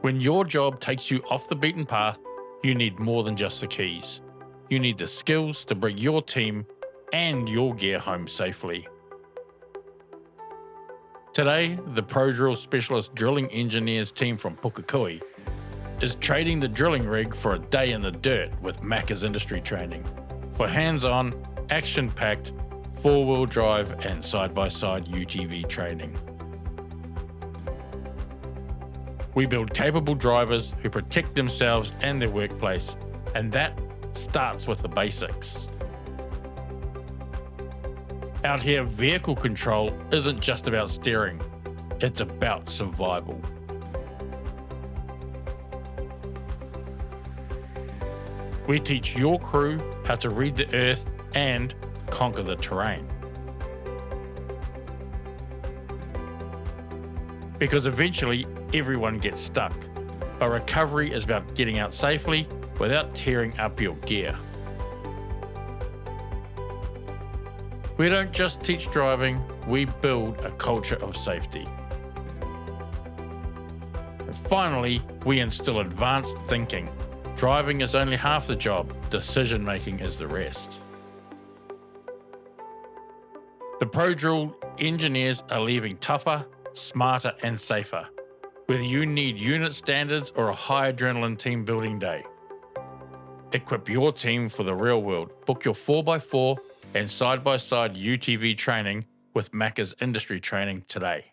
When your job takes you off the beaten path, you need more than just the keys. You need the skills to bring your team and your gear home safely. Today, the Pro Drill Specialist Drilling Engineers team from Pukekohe is trading the drilling rig for a day in the dirt with Maccas Industry Training for hands-on, action-packed, four-wheel drive and side-by-side UTV training. We build capable drivers who protect themselves and their workplace, and that starts with the basics. Out here, vehicle control isn't just about steering, it's about survival. We teach your crew how to read the earth and conquer the terrain. Because eventually, everyone gets stuck, but recovery is about getting out safely without tearing up your gear. We don't just teach driving, we build a culture of safety. And finally, we instill advanced thinking. Driving is only half the job, decision making is the rest. The Pro Drill engineers are leaving tougher, smarter and safer, whether you need unit standards or a high adrenaline team building day. Equip your team for the real world. Book your 4x4 and side-by-side UTV training with Maccas Industry Training today.